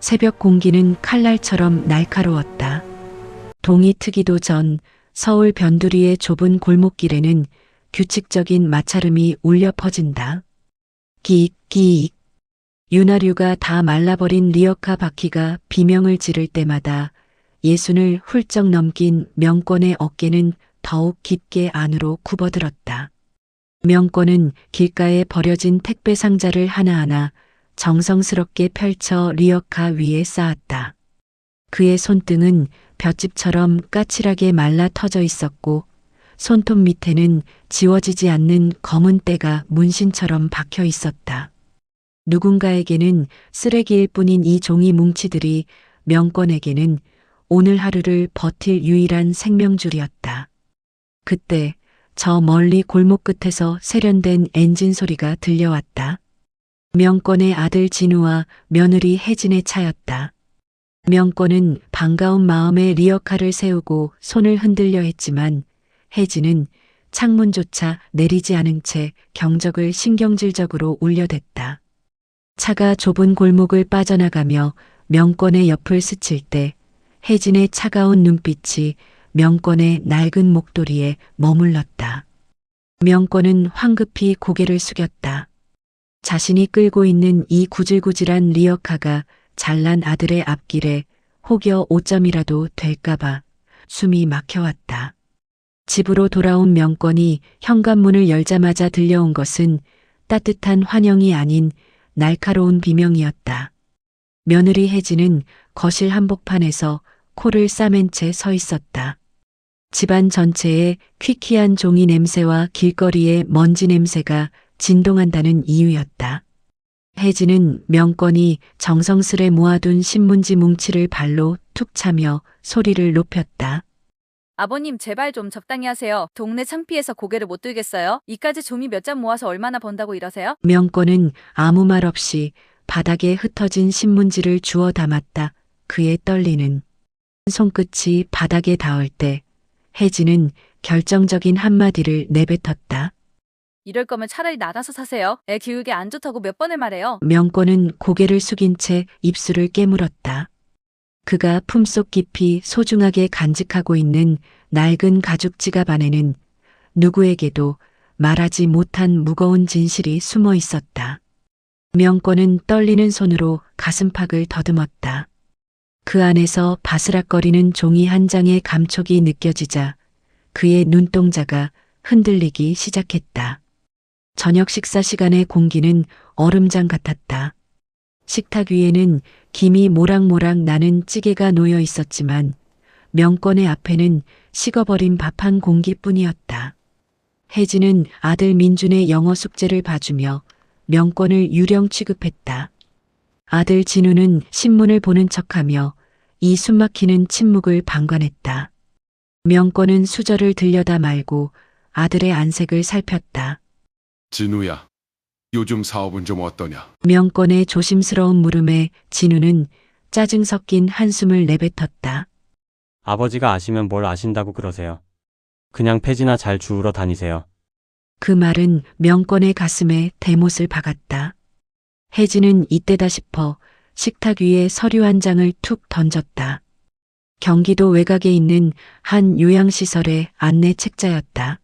새벽 공기는 칼날처럼 날카로웠다. 동이 트기도 전 서울 변두리의 좁은 골목길에는 규칙적인 마찰음이 울려 퍼진다. 끼익. 윤하류가 다 말라버린 리어카 바퀴가 비명을 지를 때마다 예순을 훌쩍 넘긴 명권의 어깨는 더욱 깊게 안으로 굽어들었다. 명권은 길가에 버려진 택배 상자를 하나하나 정성스럽게 펼쳐 리어카 위에 쌓았다. 그의 손등은 볏짚처럼 까칠하게 말라 터져 있었고 손톱 밑에는 지워지지 않는 검은 때가 문신처럼 박혀 있었다. 누군가에게는 쓰레기일 뿐인 이 종이 뭉치들이 명권에게는 오늘 하루를 버틸 유일한 생명줄이었다. 그때 저 멀리 골목 끝에서 세련된 엔진 소리가 들려왔다. 명권의 아들 진우와 며느리 혜진의 차였다. 명권은 반가운 마음에 리어카를 세우고 손을 흔들려 했지만 혜진은 창문조차 내리지 않은 채 경적을 신경질적으로 울려댔다. 차가 좁은 골목을 빠져나가며 명권의 옆을 스칠 때 혜진의 차가운 눈빛이 명권의 낡은 목도리에 머물렀다. 명권은 황급히 고개를 숙였다. 자신이 끌고 있는 이 구질구질한 리어카가 잘난 아들의 앞길에 혹여 오점이라도 될까봐 숨이 막혀왔다. 집으로 돌아온 명권이 현관문을 열자마자 들려온 것은 따뜻한 환영이 아닌 날카로운 비명이었다. 며느리 혜진은 거실 한복판에서 코를 싸맨 채 서 있었다. 집안 전체에 퀴퀴한 종이 냄새와 길거리의 먼지 냄새가 진동한다는 이유였다. 혜진은 명권이 정성스레 모아둔 신문지 뭉치를 발로 툭 차며 소리를 높였다. 아버님 제발 좀 적당히 하세요. 동네 창피해서 고개를 못 들겠어요. 이까지 종이 몇 장 모아서 얼마나 번다고 이러세요? 명권은 아무 말 없이 바닥에 흩어진 신문지를 주워 담았다. 그의 떨리는 손끝이 바닥에 닿을 때 혜진은 결정적인 한마디를 내뱉었다. 이럴 거면 차라리 나가서 사세요. 애 기울게 안 좋다고 몇 번을 말해요. 명권은 고개를 숙인 채 입술을 깨물었다. 그가 품속 깊이 소중하게 간직하고 있는 낡은 가죽 지갑 안에는 누구에게도 말하지 못한 무거운 진실이 숨어 있었다. 명권은 떨리는 손으로 가슴팍을 더듬었다. 그 안에서 바스락거리는 종이 한 장의 감촉이 느껴지자 그의 눈동자가 흔들리기 시작했다. 저녁 식사 시간의 공기는 얼음장 같았다. 식탁 위에는 김이 모락모락 나는 찌개가 놓여 있었지만 명권의 앞에는 식어버린 밥 한 공기뿐이었다. 혜진은 아들 민준의 영어 숙제를 봐주며 명권을 유령 취급했다. 아들 진우는 신문을 보는 척하며 이 숨막히는 침묵을 방관했다. 명권은 수저를 들여다 말고 아들의 안색을 살폈다. 진우야, 요즘 사업은 좀 어떠냐? 명권의 조심스러운 물음에 진우는 짜증 섞인 한숨을 내뱉었다. 아버지가 아시면 뭘 아신다고 그러세요. 그냥 폐지나 잘 주우러 다니세요. 그 말은 명권의 가슴에 대못을 박았다. 혜진은 이때다 싶어 식탁 위에 서류 한 장을 툭 던졌다. 경기도 외곽에 있는 한 요양시설의 안내 책자였다.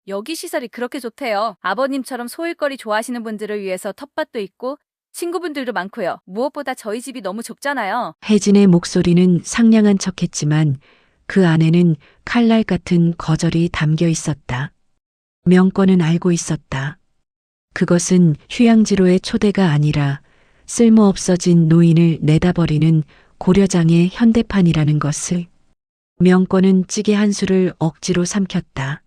여기 시설이 그렇게 좋대요. 아버님처럼 소일거리 좋아하시는 분들을 위해서 텃밭도 있고 친구분들도 많고요. 무엇보다 저희 집이 너무 좁잖아요. 혜진의 목소리는 상냥한 척했지만 그 안에는 칼날 같은 거절이 담겨 있었다. 명권은 알고 있었다. 그것은 휴양지로의 초대가 아니라 쓸모없어진 노인을 내다버리는 고려장의 현대판이라는 것을. 명권은 찌개 한 술을 억지로 삼켰다.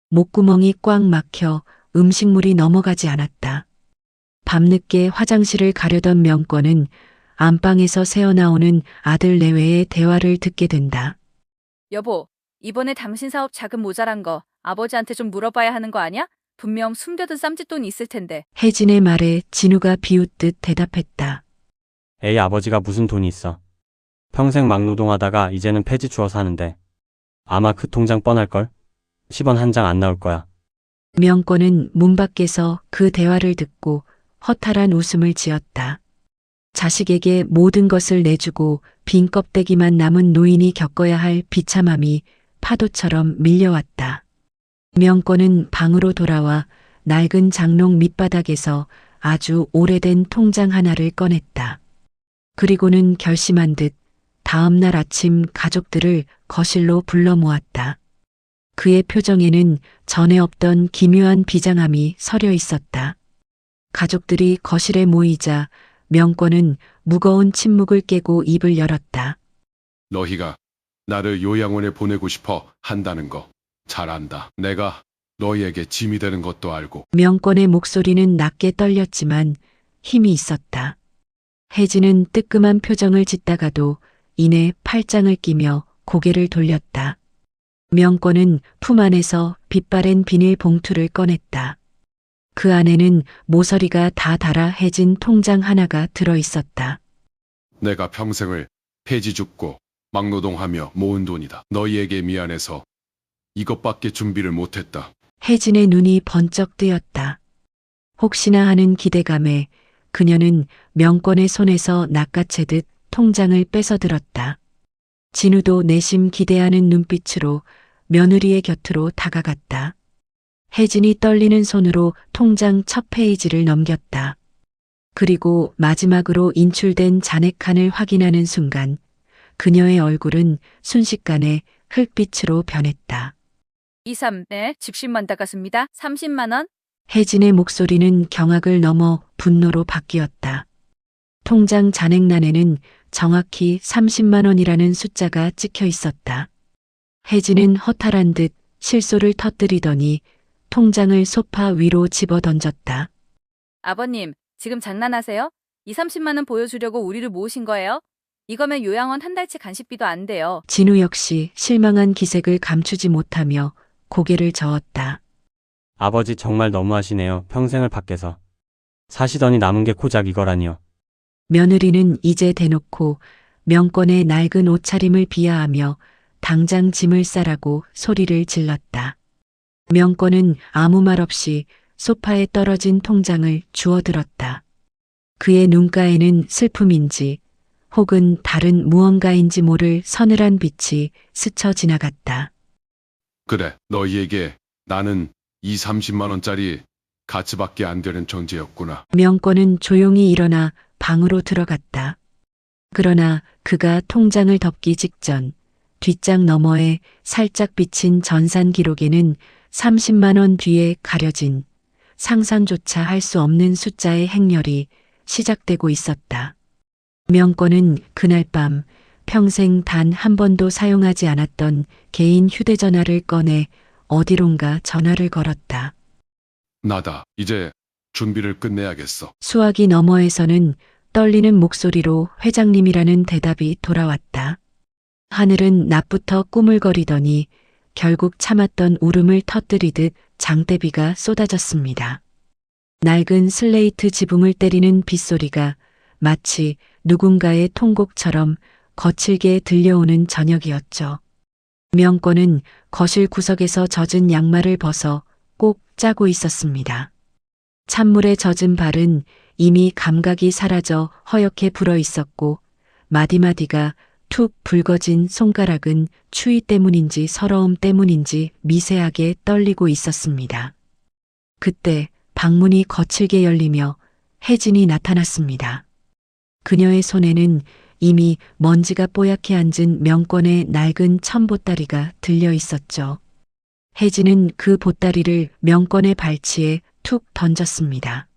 목구멍이 꽉 막혀 음식물이 넘어가지 않았다. 밤늦게 화장실을 가려던 명권은 안방에서 새어나오는 아들 내외의 대화를 듣게 된다. 여보, 이번에 당신 사업 자금 모자란 거 아버지한테 좀 물어봐야 하는 거 아니야? 분명 숨겨둔 쌈짓돈이 있을 텐데. 혜진의 말에 진우가 비웃듯 대답했다. 에이, 아버지가 무슨 돈이 있어. 평생 막노동하다가 이제는 폐지 주워 사는데. 아마 그 통장 뻔할걸? 10원 한 장 안 나올 거야. 명권은 문 밖에서 그 대화를 듣고 허탈한 웃음을 지었다. 자식에게 모든 것을 내주고 빈 껍데기만 남은 노인이 겪어야 할 비참함이 파도처럼 밀려왔다. 명권은 방으로 돌아와 낡은 장롱 밑바닥에서 아주 오래된 통장 하나를 꺼냈다. 그리고는 결심한 듯 다음 날 아침 가족들을 거실로 불러 모았다. 그의 표정에는 전에 없던 기묘한 비장함이 서려 있었다. 가족들이 거실에 모이자 명권은 무거운 침묵을 깨고 입을 열었다. 너희가 나를 요양원에 보내고 싶어 한다는 거 잘 안다. 내가 너희에게 짐이 되는 것도 알고. 명권의 목소리는 낮게 떨렸지만 힘이 있었다. 혜진은 뜨끔한 표정을 짓다가도 이내 팔짱을 끼며 고개를 돌렸다. 명권은 품 안에서 빛바랜 비닐 봉투를 꺼냈다. 그 안에는 모서리가 다 달아 해진 통장 하나가 들어 있었다. 내가 평생을 폐지 죽고 막노동하며 모은 돈이다. 너희에게 미안해서 이것밖에 준비를 못했다. 혜진의 눈이 번쩍 뜨였다. 혹시나 하는 기대감에 그녀는 명권의 손에서 낚아채듯 통장을 뺏어들었다. 진우도 내심 기대하는 눈빛으로 며느리의 곁으로 다가갔다. 혜진이 떨리는 손으로 통장 첫 페이지를 넘겼다. 그리고 마지막으로 인출된 잔액칸을 확인하는 순간 그녀의 얼굴은 순식간에 흙빛으로 변했다. 23네 집신만 닦았습니다. 30만 원? 혜진의 목소리는 경악을 넘어 분노로 바뀌었다. 통장 잔액란에는 정확히 30만 원이라는 숫자가 찍혀 있었다. 혜진은 허탈한 듯 실소를 터뜨리더니 통장을 소파 위로 집어 던졌다. 아버님, 지금 장난하세요? 30만 원 보여주려고 우리를 모으신 거예요? 이거면 요양원 한 달치 간식비도 안 돼요. 진우 역시 실망한 기색을 감추지 못하며 고개를 저었다. 아버지 정말 너무하시네요. 평생을 밖에서 사시더니 남은 게 고작 이거라니요. 며느리는 이제 대놓고 명권의 낡은 옷차림을 비하하며 당장 짐을 싸라고 소리를 질렀다. 명권은 아무 말 없이 소파에 떨어진 통장을 주워들었다. 그의 눈가에는 슬픔인지 혹은 다른 무언가인지 모를 서늘한 빛이 스쳐 지나갔다. 그래, 너희에게 나는 이 30만 원짜리 가치밖에 안 되는 존재였구나. 명권은 조용히 일어나 방으로 들어갔다. 그러나 그가 통장을 덮기 직전 뒷장 너머에 살짝 비친 전산 기록에는 30만 원 뒤에 가려진 상상조차 할 수 없는 숫자의 행렬이 시작되고 있었다. 명권은 그날 밤 평생 단 한 번도 사용하지 않았던 개인 휴대전화를 꺼내 어디론가 전화를 걸었다. 나다. 이제 준비를 끝내야겠어. 수화기 너머에서는 떨리는 목소리로 회장님이라는 대답이 돌아왔다. 하늘은 낮부터 꾸물거리더니 결국 참았던 울음을 터뜨리듯 장대비가 쏟아졌습니다. 낡은 슬레이트 지붕을 때리는 빗소리가 마치 누군가의 통곡처럼 거칠게 들려오는 저녁이었죠. 명권은 거실 구석에서 젖은 양말을 벗어 꼭 짜고 있었습니다. 찬물에 젖은 발은 이미 감각이 사라져 허옇게 불어 있었고 마디마디가 툭 붉어진 손가락은 추위 때문인지 서러움 때문인지 미세하게 떨리고 있었습니다. 그때 방문이 거칠게 열리며 혜진이 나타났습니다. 그녀의 손에는 이미 먼지가 뽀얗게 앉은 명권의 낡은 천보따리가 들려 있었죠. 혜진은 그 보따리를 명권의 발치에 툭 던졌습니다.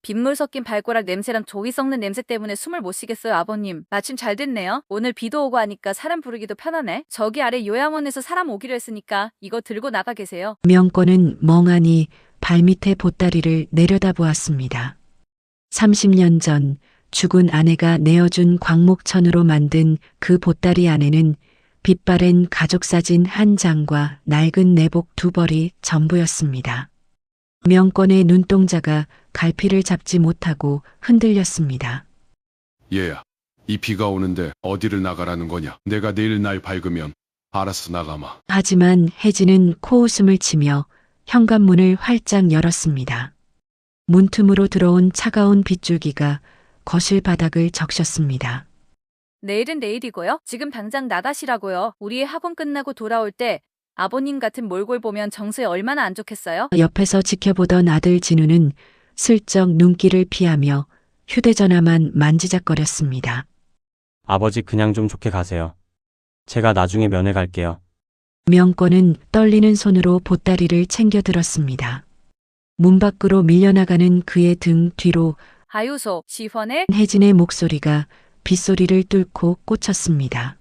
빗물 섞인 발가락 냄새랑 조기 썩는 냄새 때문에 숨을 못 쉬겠어요, 아버님. 마침 잘 됐네요. 오늘 비도 오고 하니까 사람 부르기도 편하네. 저기 아래 요양원에서 사람 오기로 했으니까 이거 들고 나가 계세요. 명권은 멍하니 발밑에 보따리를 내려다보았습니다. 30년 전 죽은 아내가 내어준 광목천으로 만든 그 보따리 안에는 빛바랜 가족사진 한 장과 낡은 내복 2벌이 전부였습니다. 명권의 눈동자가 갈피를 잡지 못하고 흔들렸습니다. 얘야, 이 비가 오는데 어디를 나가라는 거냐? 내가 내일 날 밝으면 알아서 나가마. 하지만 혜진은 코웃음을 치며 현관문을 활짝 열었습니다. 문틈으로 들어온 차가운 빗줄기가 거실 바닥을 적셨습니다. 내일은 내일이고요. 지금 당장 나가시라고요. 우리의 학원 끝나고 돌아올 때 아버님 같은 몰골 보면 정수에 얼마나 안 좋겠어요? 옆에서 지켜보던 아들 진우는 슬쩍 눈길을 피하며 휴대전화만 만지작거렸습니다. 아버지 그냥 좀 좋게 가세요. 제가 나중에 면회 갈게요. 명권은 떨리는 손으로 보따리를 챙겨 들었습니다. 문 밖으로 밀려나가는 그의 등 뒤로 하유소, 시원해? 혜진의 목소리가 빗소리를 뚫고 꽂혔습니다.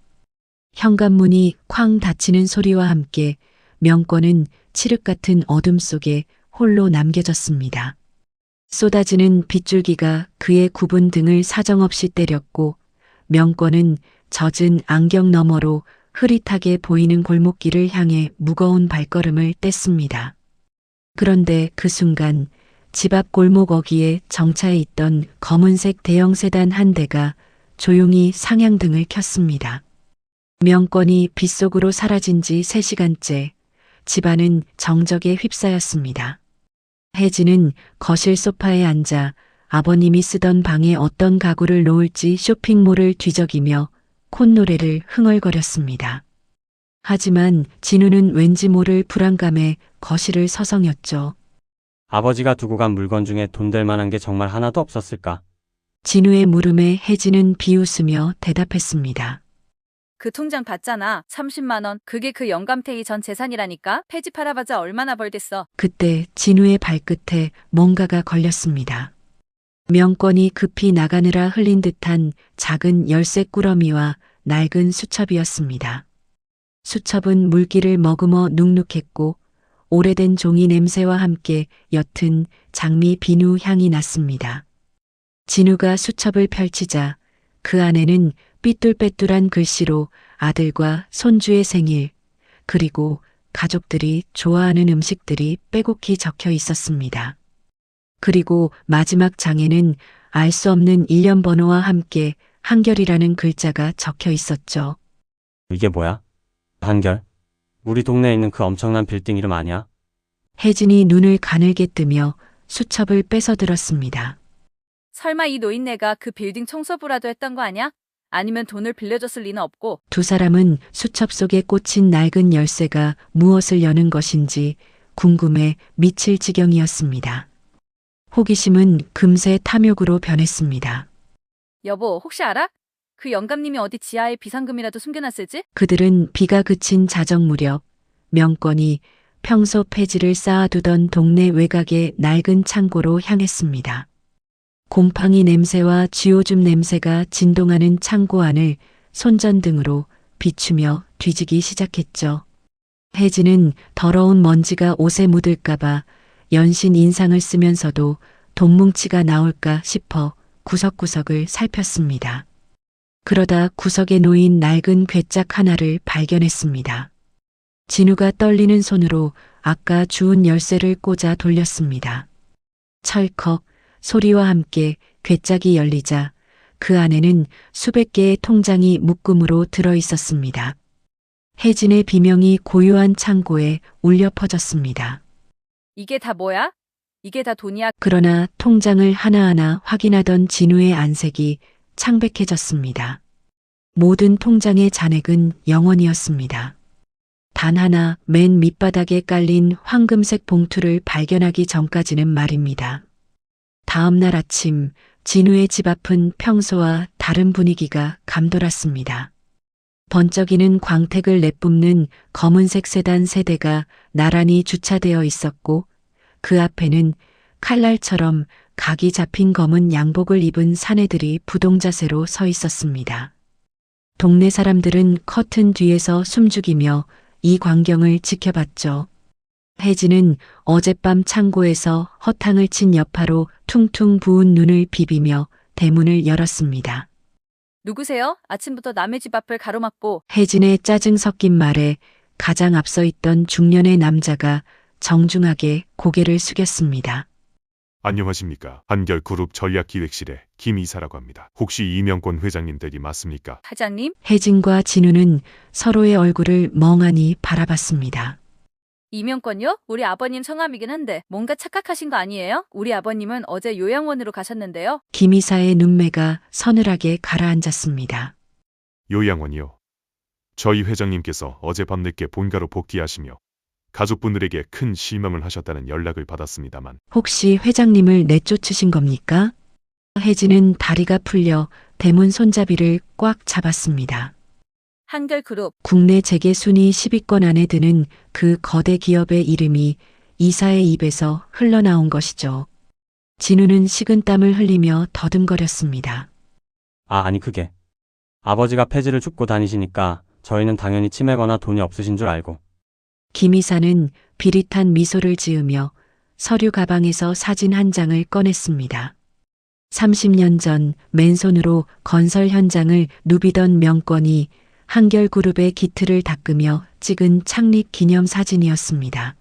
현관문이 쾅 닫히는 소리와 함께 명권은 칠흑 같은 어둠 속에 홀로 남겨졌습니다. 쏟아지는 빗줄기가 그의 굽은 등을 사정없이 때렸고 명권은 젖은 안경 너머로 흐릿하게 보이는 골목길을 향해 무거운 발걸음을 뗐습니다. 그런데 그 순간 집 앞 골목 어귀에 정차해 있던 검은색 대형 세단 한 대가 조용히 상향등을 켰습니다. 명권이 빗속으로 사라진 지 3시간째 집안은 정적에 휩싸였습니다. 혜진은 거실 소파에 앉아 아버님이 쓰던 방에 어떤 가구를 놓을지 쇼핑몰을 뒤적이며 콧노래를 흥얼거렸습니다. 하지만 진우는 왠지 모를 불안감에 거실을 서성였죠. 아버지가 두고 간 물건 중에 돈 될 만한 게 정말 하나도 없었을까? 진우의 물음에 혜진은 비웃으며 대답했습니다. 그 통장 봤잖아. 30만 원. 그게 그 영감태희 전 재산이라니까. 폐지 팔아봤자 얼마나 벌겠어. 그때 진우의 발끝에 뭔가가 걸렸습니다. 명권이 급히 나가느라 흘린 듯한 작은 열쇠 꾸러미와 낡은 수첩이었습니다. 수첩은 물기를 머금어 눅눅했고 오래된 종이 냄새와 함께 옅은 장미 비누 향이 났습니다. 진우가 수첩을 펼치자 그 안에는 삐뚤빼뚤한 글씨로 아들과 손주의 생일, 그리고 가족들이 좋아하는 음식들이 빼곡히 적혀 있었습니다. 그리고 마지막 장에는 알 수 없는 일련 번호와 함께 한결이라는 글자가 적혀 있었죠. 이게 뭐야? 한결? 우리 동네에 있는 그 엄청난 빌딩 이름 아니야? 혜진이 눈을 가늘게 뜨며 수첩을 뺏어 들었습니다. 설마 이 노인네가 그 빌딩 청소부라도 했던 거 아니야? 아니면 돈을 빌려줬을 리는 없고. 두 사람은 수첩 속에 꽂힌 낡은 열쇠가 무엇을 여는 것인지 궁금해 미칠 지경이었습니다. 호기심은 금세 탐욕으로 변했습니다. 여보, 혹시 알아? 그 영감님이 어디 지하에 비상금이라도 숨겨놨을지? 그들은 비가 그친 자정 무렵 명권이 평소 폐지를 쌓아두던 동네 외곽의 낡은 창고로 향했습니다. 곰팡이 냄새와 쥐오줌 냄새가 진동하는 창고 안을 손전등으로 비추며 뒤지기 시작했죠. 혜진은 더러운 먼지가 옷에 묻을까봐 연신 인상을 쓰면서도 돈뭉치가 나올까 싶어 구석구석을 살폈습니다. 그러다 구석에 놓인 낡은 괴짝 하나를 발견했습니다. 진우가 떨리는 손으로 아까 주운 열쇠를 꽂아 돌렸습니다. 철컥 소리와 함께 괴짝이 열리자 그 안에는 수백 개의 통장이 묶음으로 들어 있었습니다. 혜진의 비명이 고요한 창고에 울려 퍼졌습니다. 이게 다 뭐야? 이게 다 돈이야? 그러나 통장을 하나하나 확인하던 진우의 안색이 창백해졌습니다. 모든 통장의 잔액은 0원이었습니다. 단 하나 맨 밑바닥에 깔린 황금색 봉투를 발견하기 전까지는 말입니다. 다음 날 아침 진우의 집 앞은 평소와 다른 분위기가 감돌았습니다. 번쩍이는 광택을 내뿜는 검은색 세단 3대가 나란히 주차되어 있었고 그 앞에는 칼날처럼 각이 잡힌 검은 양복을 입은 사내들이 부동자세로 서 있었습니다. 동네 사람들은 커튼 뒤에서 숨죽이며 이 광경을 지켜봤죠. 혜진은 어젯밤 창고에서 허탕을 친 여파로 퉁퉁 부은 눈을 비비며 대문을 열었습니다. 누구세요? 아침부터 남의 집 앞을 가로막고. 혜진의 짜증 섞인 말에 가장 앞서 있던 중년의 남자가 정중하게 고개를 숙였습니다. 안녕하십니까. 한결그룹 전략기획실의 김 이사라고 합니다. 혹시 이명권 회장님 댁이 맞습니까? 사장님? 혜진과 진우는 서로의 얼굴을 멍하니 바라봤습니다. 이명권요? 우리 아버님 성함이긴 한데 뭔가 착각하신 거 아니에요? 우리 아버님은 어제 요양원으로 가셨는데요. 김이사의 눈매가 서늘하게 가라앉았습니다. 요양원이요. 저희 회장님께서 어젯밤 늦게 본가로 복귀하시며 가족분들에게 큰 실망을 하셨다는 연락을 받았습니다만 혹시 회장님을 내쫓으신 겁니까? 혜진은 다리가 풀려 대문 손잡이를 꽉 잡았습니다. 한결그룹. 국내 재계 순위 10위권 안에 드는 그 거대 기업의 이름이 이사의 입에서 흘러나온 것이죠. 진우는 식은땀을 흘리며 더듬거렸습니다. 아니 그게. 아버지가 폐지를 줍고 다니시니까 저희는 당연히 치매거나 돈이 없으신 줄 알고. 김 이사는 비릿한 미소를 지으며 서류 가방에서 사진 한 장을 꺼냈습니다. 30년 전 맨손으로 건설 현장을 누비던 명권이 한결그룹의 기틀을 닦으며 찍은 창립 기념 사진이었습니다.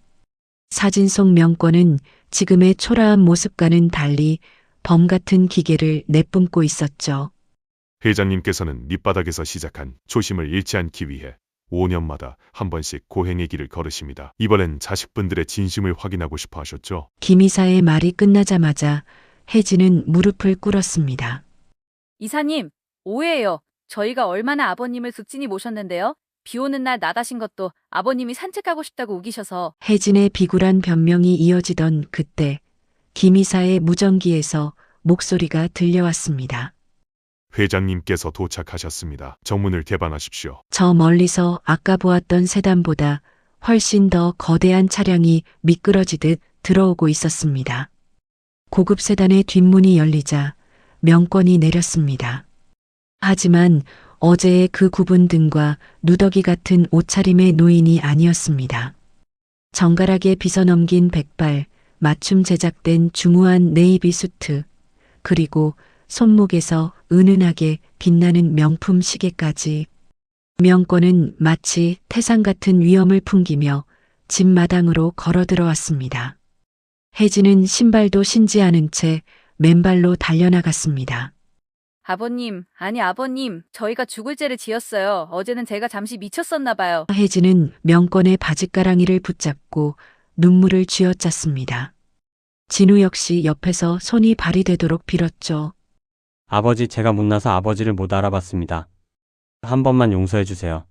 사진 속 명권은 지금의 초라한 모습과는 달리 범 같은 기계를 내뿜고 있었죠. 회장님께서는 밑바닥에서 시작한 초심을 잃지 않기 위해 5년마다 한 번씩 고행의 길을 걸으십니다. 이번엔 자식분들의 진심을 확인하고 싶어 하셨죠? 김 이사의 말이 끝나자마자 혜진은 무릎을 꿇었습니다. 이사님, 오해예요. 저희가 얼마나 아버님을 극진히 모셨는데요. 비 오는 날 나가신 것도 아버님이 산책하고 싶다고 우기셔서. 혜진의 비굴한 변명이 이어지던 그때 김 이사의 무전기에서 목소리가 들려왔습니다. 회장님께서 도착하셨습니다. 정문을 개방하십시오. 저 멀리서 아까 보았던 세단보다 훨씬 더 거대한 차량이 미끄러지듯 들어오고 있었습니다. 고급 세단의 뒷문이 열리자 명권이 내렸습니다. 하지만 어제의 그 굽은 등과 누더기 같은 옷차림의 노인이 아니었습니다. 정갈하게 빗어넘긴 백발, 맞춤 제작된 중후한 네이비 수트, 그리고 손목에서 은은하게 빛나는 명품 시계까지. 명권은 마치 태산 같은 위엄을 풍기며 집 마당으로 걸어 들어왔습니다. 혜진은 신발도 신지 않은 채 맨발로 달려나갔습니다. 아버님, 아니 아버님, 저희가 죽을 죄를 지었어요. 어제는 제가 잠시 미쳤었나 봐요. 혜진은 명권의 바짓가랑이를 붙잡고 눈물을 쥐어짰습니다. 진우 역시 옆에서 손이 발이 되도록 빌었죠. 아버지 제가 못나서 아버지를 못 알아봤습니다. 한 번만 용서해 주세요.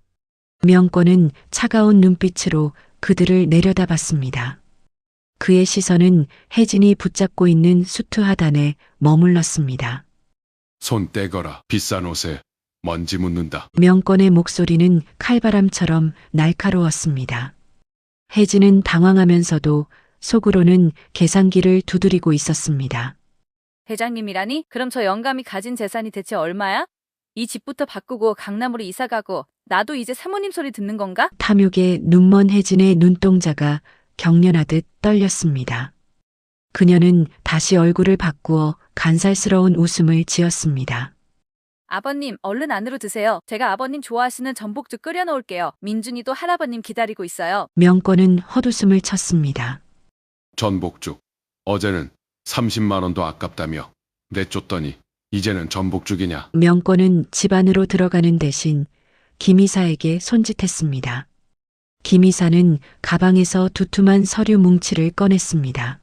명권은 차가운 눈빛으로 그들을 내려다봤습니다. 그의 시선은 혜진이 붙잡고 있는 수트 하단에 머물렀습니다. 손 떼거라. 비싼 옷에 먼지 묻는다. 명권의 목소리는 칼바람처럼 날카로웠습니다. 혜진은 당황하면서도 속으로는 계산기를 두드리고 있었습니다. 회장님이라니? 그럼 저 영감이 가진 재산이 대체 얼마야? 이 집부터 바꾸고 강남으로 이사가고 나도 이제 사모님 소리 듣는 건가? 탐욕에 눈먼 혜진의 눈동자가 경련하듯 떨렸습니다. 그녀는 다시 얼굴을 바꾸어 간살스러운 웃음을 지었습니다. 아버님, 얼른 안으로 드세요. 제가 아버님 좋아하시는 전복죽 끓여놓을게요. 민준이도 할아버님 기다리고 있어요. 명권은 헛웃음을 쳤습니다. 전복죽. 어제는 30만 원도 아깝다며 내쫓더니 이제는 전복죽이냐. 명권은 집 안으로 들어가는 대신 김 이사에게 손짓했습니다. 김 이사는 가방에서 두툼한 서류 뭉치를 꺼냈습니다.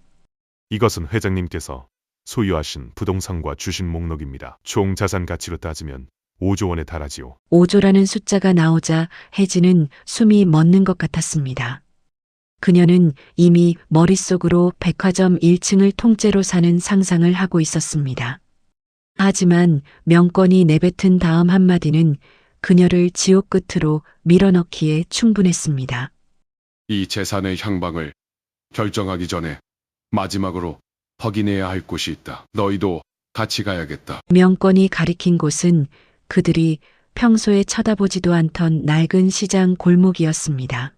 이것은 회장님께서 소유하신 부동산과 주신 목록입니다. 총 자산 가치로 따지면 5조 원에 달하지요. 5조라는 숫자가 나오자 혜진은 숨이 멎는 것 같았습니다. 그녀는 이미 머릿속으로 백화점 1층을 통째로 사는 상상을 하고 있었습니다. 하지만 명권이 내뱉은 다음 한마디는 그녀를 지옥 끝으로 밀어넣기에 충분했습니다. 이 재산의 향방을 결정하기 전에 마지막으로 확인해야 할 곳이 있다. 너희도 같이 가야겠다. 명권이 가리킨 곳은 그들이 평소에 쳐다보지도 않던 낡은 시장 골목이었습니다.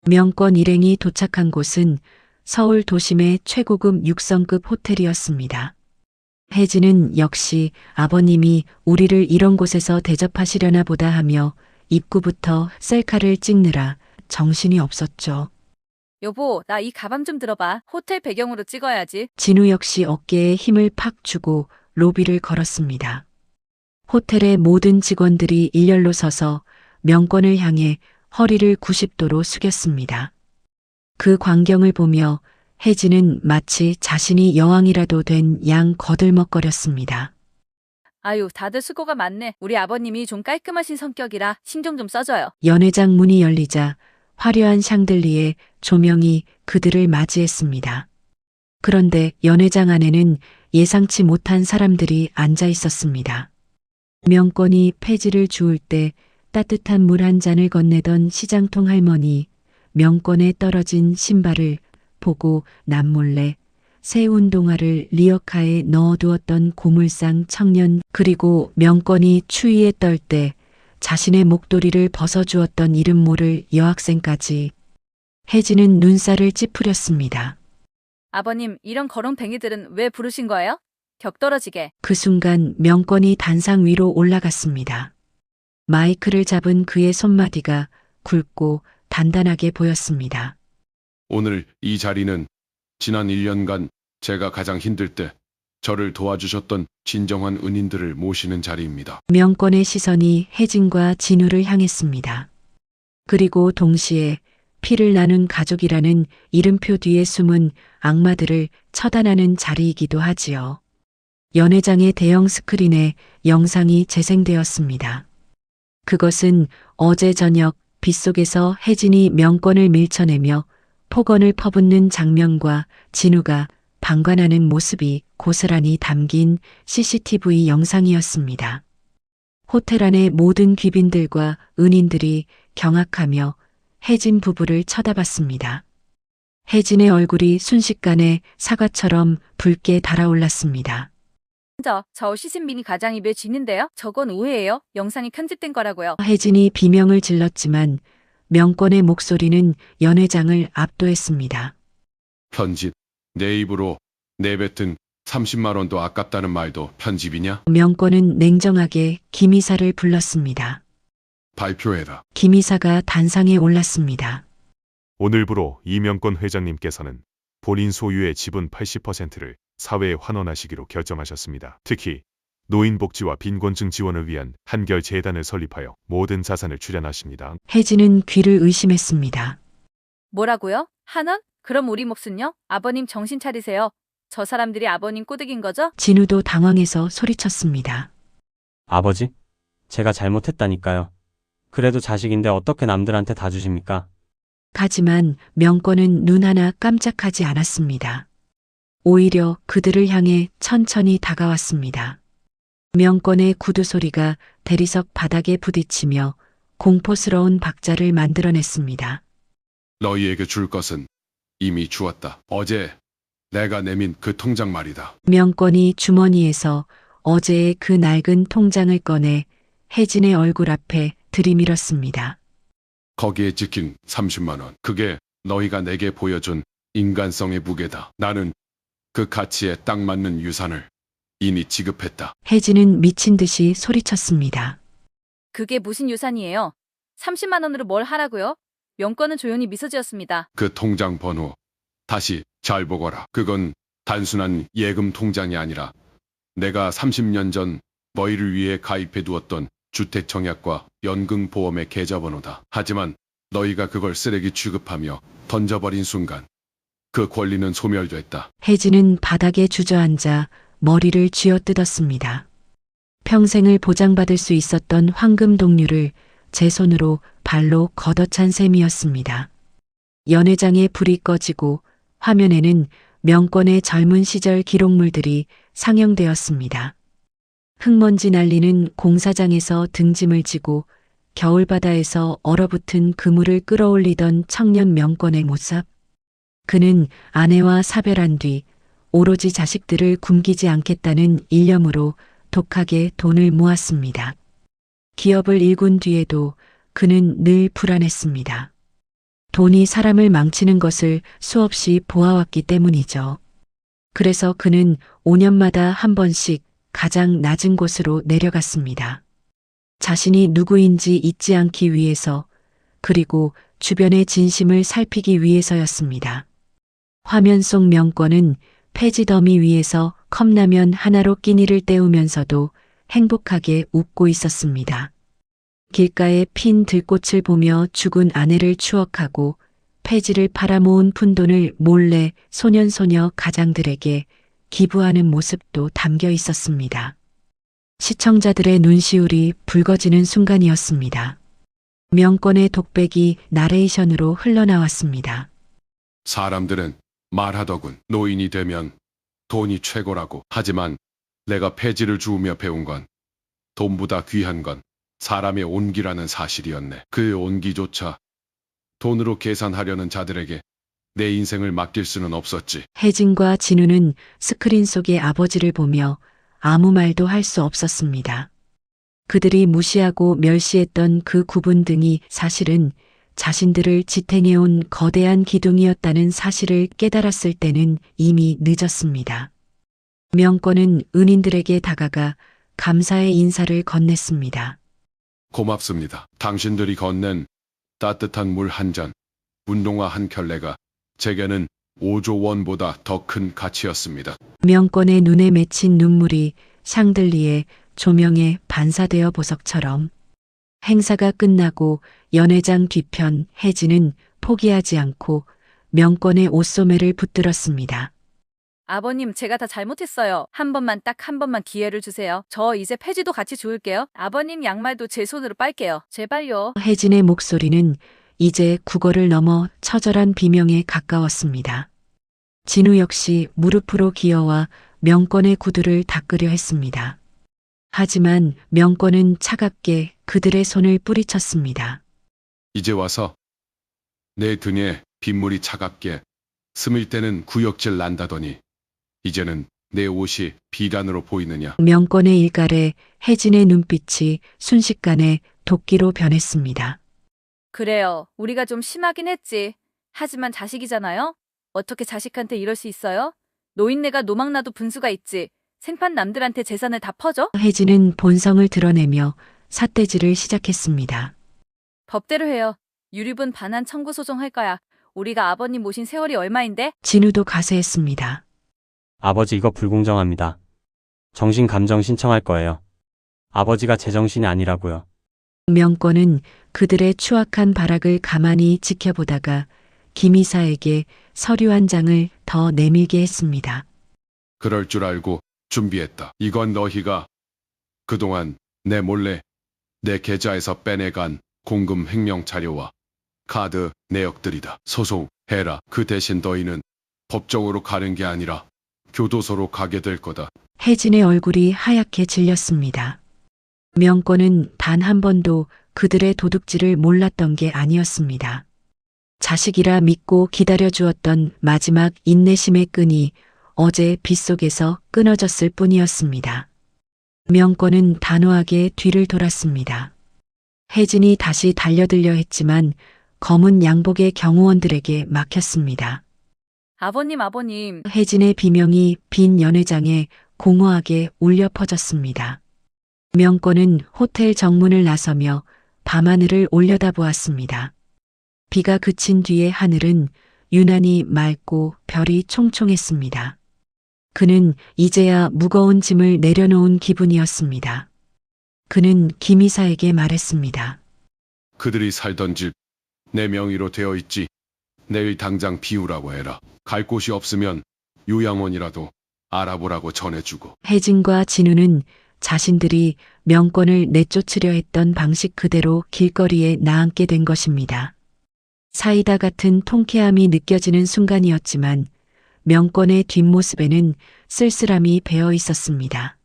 명권 일행이 도착한 곳은 서울 도심의 최고급 6성급 호텔이었습니다. 혜진은 역시 아버님이 우리를 이런 곳에서 대접하시려나 보다 하며 입구부터 셀카를 찍느라 정신이 없었죠. 여보, 나 이 가방 좀 들어봐. 호텔 배경으로 찍어야지. 진우 역시 어깨에 힘을 팍 주고 로비를 걸었습니다. 호텔의 모든 직원들이 일렬로 서서 명권을 향해 허리를 90도로 숙였습니다. 그 광경을 보며 혜진은 마치 자신이 여왕이라도 된 양 거들먹거렸습니다. 아유, 다들 수고가 많네. 우리 아버님이 좀 깔끔하신 성격이라 신경 좀 써줘요. 연회장 문이 열리자 화려한 샹들리에 조명이 그들을 맞이했습니다. 그런데 연회장 안에는 예상치 못한 사람들이 앉아 있었습니다. 명권이 폐지를 주울 때 따뜻한 물 한 잔을 건네던 시장통 할머니, 명권에 떨어진 신발을 보고 남몰래 새 운동화를 리어카에 넣어두었던 고물상 청년, 그리고 명권이 추위에 떨 때 자신의 목도리를 벗어주었던 이름 모를 여학생까지. 혜진은 눈살을 찌푸렸습니다. 아버님, 이런 거렁뱅이들은 왜 부르신 거예요? 격 떨어지게. 그 순간 명권이 단상 위로 올라갔습니다. 마이크를 잡은 그의 손마디가 굵고 단단하게 보였습니다. 오늘 이 자리는 지난 1년간 제가 가장 힘들 때 저를 도와주셨던 진정한 은인들을 모시는 자리입니다. 명권의 시선이 혜진과 진우를 향했습니다. 그리고 동시에 피를 나눈 가족이라는 이름표 뒤에 숨은 악마들을 처단하는 자리이기도 하지요. 연회장의 대형 스크린에 영상이 재생되었습니다. 그것은 어제 저녁 빗속에서 혜진이 명권을 밀쳐내며 폭언을 퍼붓는 장면과 진우가 방관하는 모습이 고스란히 담긴 CCTV 영상이었습니다. 호텔 안의 모든 귀빈들과 은인들이 경악하며 혜진 부부를 쳐다봤습니다. 혜진의 얼굴이 순식간에 사과처럼 붉게 달아올랐습니다. 저 시신민이 가장 입에 쥐는데요? 저건 오해예요. 영상이 편집된 거라고요. 혜진이 비명을 질렀지만 명권의 목소리는 연회장을 압도했습니다. 편집. 내 입으로 내뱉은 30만 원도 아깝다는 말도 편집이냐? 명권은 냉정하게 김이사를 불렀습니다. 발표해라. 김이사가 단상에 올랐습니다. 오늘부로 이명권 회장님께서는 본인 소유의 지분 80%를 사회에 환원하시기로 결정하셨습니다. 특히 노인복지와 빈곤층 지원을 위한 한결 재단을 설립하여 모든 자산을 출연하십니다. 혜진은 귀를 의심했습니다. 뭐라고요? 한원? 그럼 우리 몫은요? 아버님 정신 차리세요. 저 사람들이 아버님 꼬드긴 거죠? 진우도 당황해서 소리쳤습니다. 아버지? 제가 잘못했다니까요. 그래도 자식인데 어떻게 남들한테 다 주십니까? 하지만 명권은 눈 하나 깜짝하지 않았습니다. 오히려 그들을 향해 천천히 다가왔습니다. 명권의 구두 소리가 대리석 바닥에 부딪히며 공포스러운 박자를 만들어냈습니다. 너희에게 줄 것은 이미 주었다. 어제 내가 내민 그 통장 말이다. 명권이 주머니에서 어제의 그 낡은 통장을 꺼내 혜진의 얼굴 앞에 들이밀었습니다. 거기에 찍힌 30만 원. 그게 너희가 내게 보여준 인간성의 무게다. 나는 그 가치에 딱 맞는 유산을 이미 지급했다. 혜진은 미친 듯이 소리쳤습니다. 그게 무슨 유산이에요? 30만 원으로 뭘 하라고요? 명권은 조용히 미소 지었습니다. 그 통장 번호 다시 잘 보거라. 그건 단순한 예금 통장이 아니라 내가 30년 전 너희를 위해 가입해 두었던 주택청약과 연금보험의 계좌번호다. 하지만 너희가 그걸 쓰레기 취급하며 던져버린 순간 그 권리는 소멸됐다. 혜진은 바닥에 주저앉아 머리를 쥐어뜯었습니다. 평생을 보장받을 수 있었던 황금 동류를 제 손으로 발로 걷어찬 셈이었습니다. 연회장의 불이 꺼지고 화면에는 명권의 젊은 시절 기록물들이 상영되었습니다. 흙먼지 날리는 공사장에서 등짐을 지고 겨울바다에서 얼어붙은 그물을 끌어올리던 청년 명권의 모습. 그는 아내와 사별한 뒤 오로지 자식들을 굶기지 않겠다는 일념으로 독하게 돈을 모았습니다. 기업을 일군 뒤에도 그는 늘 불안했습니다. 돈이 사람을 망치는 것을 수없이 보아왔기 때문이죠. 그래서 그는 5년마다 한 번씩 가장 낮은 곳으로 내려갔습니다. 자신이 누구인지 잊지 않기 위해서, 그리고 주변의 진심을 살피기 위해서였습니다. 화면 속 명권은 폐지 더미 위에서 컵라면 하나로 끼니를 때우면서도 행복하게 웃고 있었습니다. 길가에 핀 들꽃을 보며 죽은 아내를 추억하고 폐지를 팔아 모은 푼돈을 몰래 소년소녀 가장들에게 기부하는 모습도 담겨 있었습니다. 시청자들의 눈시울이 붉어지는 순간이었습니다. 명권의 독백이 나레이션으로 흘러나왔습니다. 사람들은 말하더군. 노인이 되면 돈이 최고라고. 하지만 내가 폐지를 주우며 배운 건 돈보다 귀한 건 사람의 온기라는 사실이었네. 그 온기조차 돈으로 계산하려는 자들에게 내 인생을 맡길 수는 없었지. 혜진과 진우는 스크린 속의 아버지를 보며 아무 말도 할 수 없었습니다. 그들이 무시하고 멸시했던 그 구분 등이 사실은 자신들을 지탱해온 거대한 기둥이었다는 사실을 깨달았을 때는 이미 늦었습니다. 명권은 은인들에게 다가가 감사의 인사를 건넸습니다. 고맙습니다. 당신들이 건넨 따뜻한 물 한 잔, 운동화 한 켤레가 제게는 5조 원보다 더 큰 가치였습니다. 명권의 눈에 맺힌 눈물이 샹들리에 조명에 반사되어 보석처럼. 행사가 끝나고 연회장 뒤편 혜진은 포기하지 않고 명권의 옷소매를 붙들었습니다. 아버님, 제가 다 잘못했어요. 한 번만, 딱 한 번만 기회를 주세요. 저 이제 폐지도 같이 주울게요. 아버님 양말도 제 손으로 빨게요. 제발요. 혜진의 목소리는 이제 국어를 넘어 처절한 비명에 가까웠습니다. 진우 역시 무릎으로 기어와 명권의 구두를 닦으려 했습니다. 하지만 명권은 차갑게 그들의 손을 뿌리쳤습니다. 이제 와서 내 등에 빗물이 차갑게 스밀 때는 구역질 난다더니 이제는 내 옷이 비단으로 보이느냐. 명권의 일갈에 혜진의 눈빛이 순식간에 도끼로 변했습니다. 그래요. 우리가 좀 심하긴 했지. 하지만 자식이잖아요? 어떻게 자식한테 이럴 수 있어요? 노인네가 노망나도 분수가 있지. 생판 남들한테 재산을 다 퍼줘? 혜진은 본성을 드러내며 삿대질을 시작했습니다. 법대로 해요. 유류분 반환 청구 소송할 거야. 우리가 아버님 모신 세월이 얼마인데? 진우도 가세했습니다. 아버지 이거 불공정합니다. 정신 감정 신청할 거예요. 아버지가 제정신이 아니라고요. 명권은 그들의 추악한 발악을 가만히 지켜보다가 김 이사에게 서류 한 장을 더 내밀게 했습니다. 그럴 줄 알고 준비했다. 이건 너희가 그동안 내 몰래 내 계좌에서 빼내간 공금 횡령 자료와 카드 내역들이다. 소송해라. 그 대신 너희는 법정으로 가는 게 아니라 교도소로 가게 될 거다. 혜진의 얼굴이 하얗게 질렸습니다. 명권은 단 한 번도 그들의 도둑질을 몰랐던 게 아니었습니다. 자식이라 믿고 기다려주었던 마지막 인내심의 끈이 어제 빗속에서 끊어졌을 뿐이었습니다. 명권은 단호하게 뒤를 돌았습니다. 혜진이 다시 달려들려 했지만 검은 양복의 경호원들에게 막혔습니다. 아버님. 혜진의 비명이 빈 연회장에 공허하게 울려 퍼졌습니다. 명권은 호텔 정문을 나서며 밤하늘을 올려다보았습니다. 비가 그친 뒤의 하늘은 유난히 맑고 별이 총총했습니다. 그는 이제야 무거운 짐을 내려놓은 기분이었습니다. 그는 김 이사에게 말했습니다. 그들이 살던 집 내 명의로 되어 있지. 내일 당장 비우라고 해라. 갈 곳이 없으면 요양원이라도 알아보라고 전해주고. 혜진과 진우는 자신들이 명권을 내쫓으려 했던 방식 그대로 길거리에 나앉게 된 것입니다. 사이다 같은 통쾌함이 느껴지는 순간이었지만 명권의 뒷모습에는 쓸쓸함이 배어 있었습니다.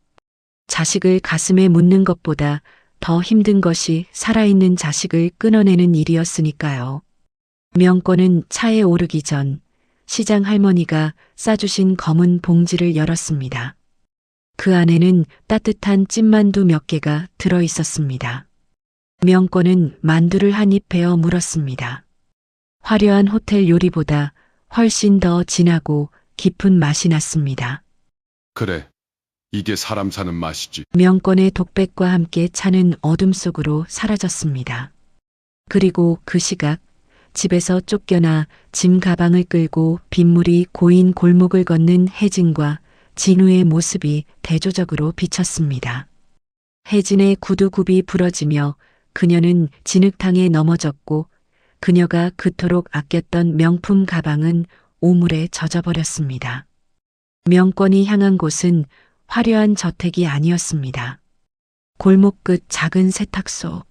자식을 가슴에 묻는 것보다 더 힘든 것이 살아있는 자식을 끊어내는 일이었으니까요. 명권은 차에 오르기 전 시장 할머니가 싸주신 검은 봉지를 열었습니다. 그 안에는 따뜻한 찐만두 몇 개가 들어 있었습니다. 명권은 만두를 한 입 베어 물었습니다. 화려한 호텔 요리보다 훨씬 더 진하고 깊은 맛이 났습니다. 그래. 이게 사람 사는 맛이지. 명권의 독백과 함께 차는 어둠 속으로 사라졌습니다. 그리고 그 시각 집에서 쫓겨나 짐 가방을 끌고 빗물이 고인 골목을 걷는 혜진과 진우의 모습이 대조적으로 비쳤습니다. 혜진의 구두굽이 부러지며 그녀는 진흙탕에 넘어졌고 그녀가 그토록 아꼈던 명품 가방은 오물에 젖어버렸습니다. 명권이 향한 곳은 화려한 저택이 아니었습니다. 골목 끝 작은 세탁소.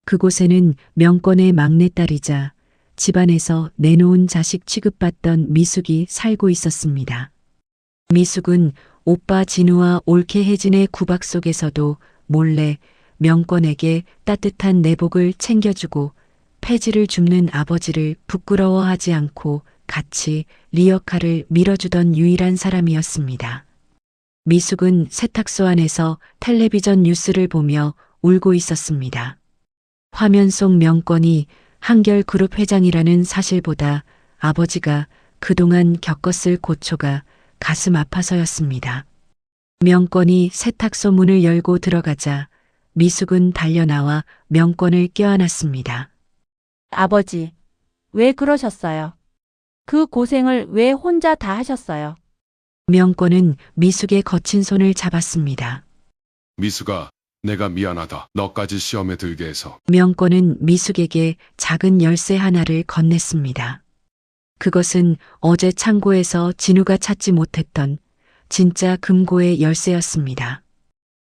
그곳에는 명권의 막내딸이자 집안에서 내놓은 자식 취급받던 미숙이 살고 있었습니다. 미숙은 오빠 진우와 올케 혜진의 구박 속에서도 몰래 명권에게 따뜻한 내복을 챙겨주고 폐지를 줍는 아버지를 부끄러워하지 않고 같이 리어카를 밀어주던 유일한 사람이었습니다. 미숙은 세탁소 안에서 텔레비전 뉴스를 보며 울고 있었습니다. 화면 속 명권이 한결그룹 회장이라는 사실보다 아버지가 그동안 겪었을 고초가 가슴 아파서였습니다. 명권이 세탁소 문을 열고 들어가자 미숙은 달려나와 명권을 껴안았습니다. 아버지, 왜 그러셨어요? 그 고생을 왜 혼자 다 하셨어요? 명권은 미숙의 거친 손을 잡았습니다. 미숙아, 내가 미안하다. 너까지 시험에 들게 해서. 명권은 미숙에게 작은 열쇠 하나를 건넸습니다. 그것은 어제 창고에서 진우가 찾지 못했던 진짜 금고의 열쇠였습니다.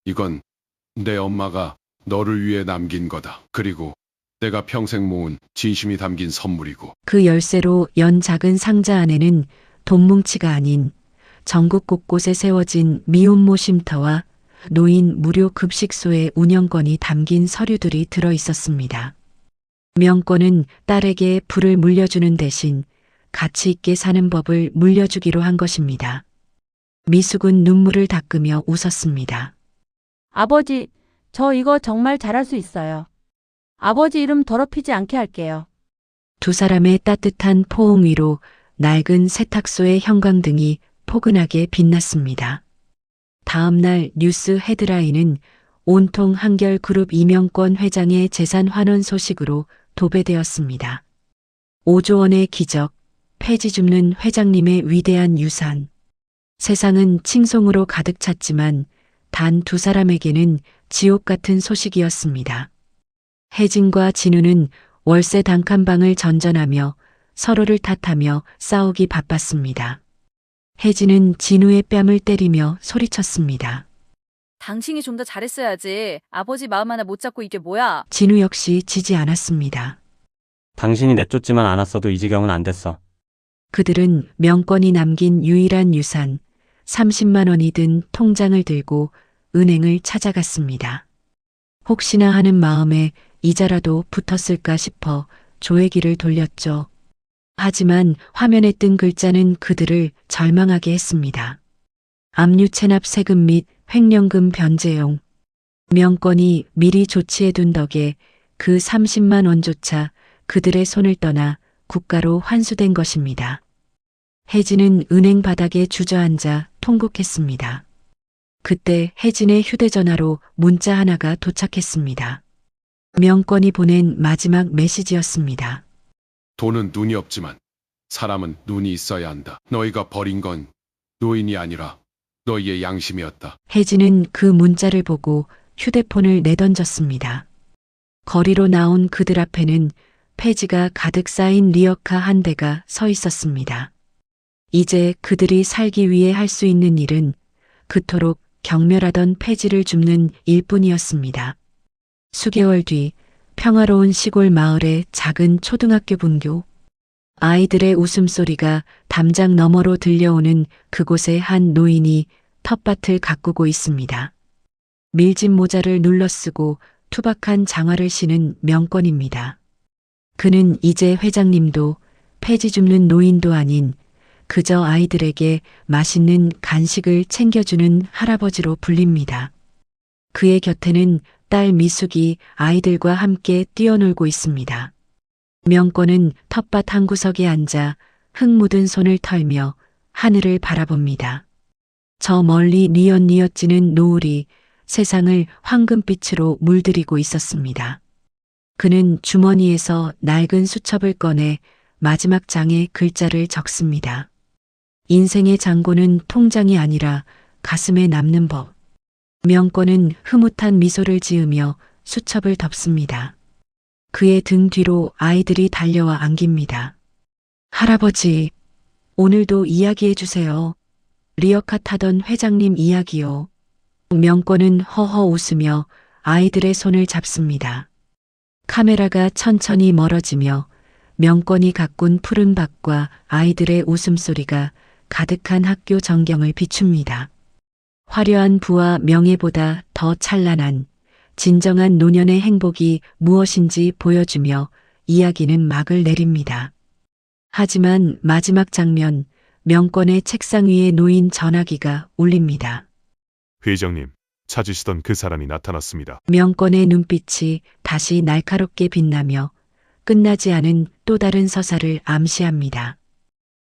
이건 내 엄마가 너를 위해 남긴 거다. 그리고 내가 평생 모은 진심이 담긴 선물이고. 그 열쇠로 연 작은 상자 안에는 돈뭉치가 아닌 전국 곳곳에 세워진 미혼모 쉼터와 노인 무료 급식소의 운영권이 담긴 서류들이 들어 있었습니다. 명권은 딸에게 불을 물려주는 대신 가치 있게 사는 법을 물려주기로 한 것입니다. 미숙은 눈물을 닦으며 웃었습니다. 아버지, 저 이거 정말 잘할 수 있어요. 아버지 이름 더럽히지 않게 할게요. 두 사람의 따뜻한 포옹 위로 낡은 세탁소의 형광등이 포근하게 빛났습니다. 다음 날 뉴스 헤드라인은 온통 한결그룹 이명권 회장의 재산 환원 소식으로 도배되었습니다. 5조 원의 기적, 폐지 줍는 회장님의 위대한 유산. 세상은 칭송으로 가득 찼지만 단 두 사람에게는 지옥 같은 소식이었습니다. 혜진과 진우는 월세 단칸방을 전전하며 서로를 탓하며 싸우기 바빴습니다. 혜진은 진우의 뺨을 때리며 소리쳤습니다. 당신이 좀 더 잘했어야지. 아버지 마음 하나 못 잡고 이게 뭐야? 진우 역시 지지 않았습니다. 당신이 내쫓지만 않았어도 이 지경은 안 됐어. 그들은 명권이 남긴 유일한 유산 30만 원이 든 통장을 들고 은행을 찾아갔습니다. 혹시나 하는 마음에 이자라도 붙었을까 싶어 조회기를 돌렸죠. 하지만 화면에 뜬 글자는 그들을 절망하게 했습니다. 압류 체납 세금 및 횡령금 변제용. 명권이 미리 조치해둔 덕에 그 30만 원조차 그들의 손을 떠나 국가로 환수된 것입니다. 혜진은 은행 바닥에 주저앉아 통곡했습니다. 그때 혜진의 휴대전화로 문자 하나가 도착했습니다. 명권이 보낸 마지막 메시지였습니다. 돈은 눈이 없지만 사람은 눈이 있어야 한다. 너희가 버린 건 노인이 아니라 너희의 양심이었다. 혜진은 그 문자를 보고 휴대폰을 내던졌습니다. 거리로 나온 그들 앞에는 폐지가 가득 쌓인 리어카 한 대가 서 있었습니다. 이제 그들이 살기 위해 할 수 있는 일은 그토록 경멸하던 폐지를 줍는 일뿐이었습니다. 수개월 뒤 평화로운 시골 마을의 작은 초등학교 분교. 아이들의 웃음소리가 담장 너머로 들려오는 그곳에 한 노인이 텃밭을 가꾸고 있습니다. 밀짚 모자를 눌러쓰고 투박한 장화를 신은 명권입니다. 그는 이제 회장님도 폐지 줍는 노인도 아닌 그저 아이들에게 맛있는 간식을 챙겨주는 할아버지로 불립니다. 그의 곁에는 딸 미숙이 아이들과 함께 뛰어놀고 있습니다. 명권은 텃밭 한 구석에 앉아 흙 묻은 손을 털며 하늘을 바라봅니다. 저 멀리 뉘엿뉘엿지는 노을이 세상을 황금빛으로 물들이고 있었습니다. 그는 주머니에서 낡은 수첩을 꺼내 마지막 장에 글자를 적습니다. 인생의 장고는 통장이 아니라 가슴에 남는 법. 명권은 흐뭇한 미소를 지으며 수첩을 덮습니다. 그의 등 뒤로 아이들이 달려와 안깁니다. 할아버지, 오늘도 이야기해 주세요. 리어카 타던 회장님 이야기요. 명권은 허허 웃으며 아이들의 손을 잡습니다. 카메라가 천천히 멀어지며 명권이 가꾼 푸른 밭과 아이들의 웃음소리가 가득한 학교 전경을 비춥니다. 화려한 부와 명예보다 더 찬란한 진정한 노년의 행복이 무엇인지 보여주며 이야기는 막을 내립니다. 하지만 마지막 장면, 명권의 책상 위에 놓인 전화기가 울립니다. 회장님, 찾으시던 그 사람이 나타났습니다. 명권의 눈빛이 다시 날카롭게 빛나며 끝나지 않은 또 다른 서사를 암시합니다.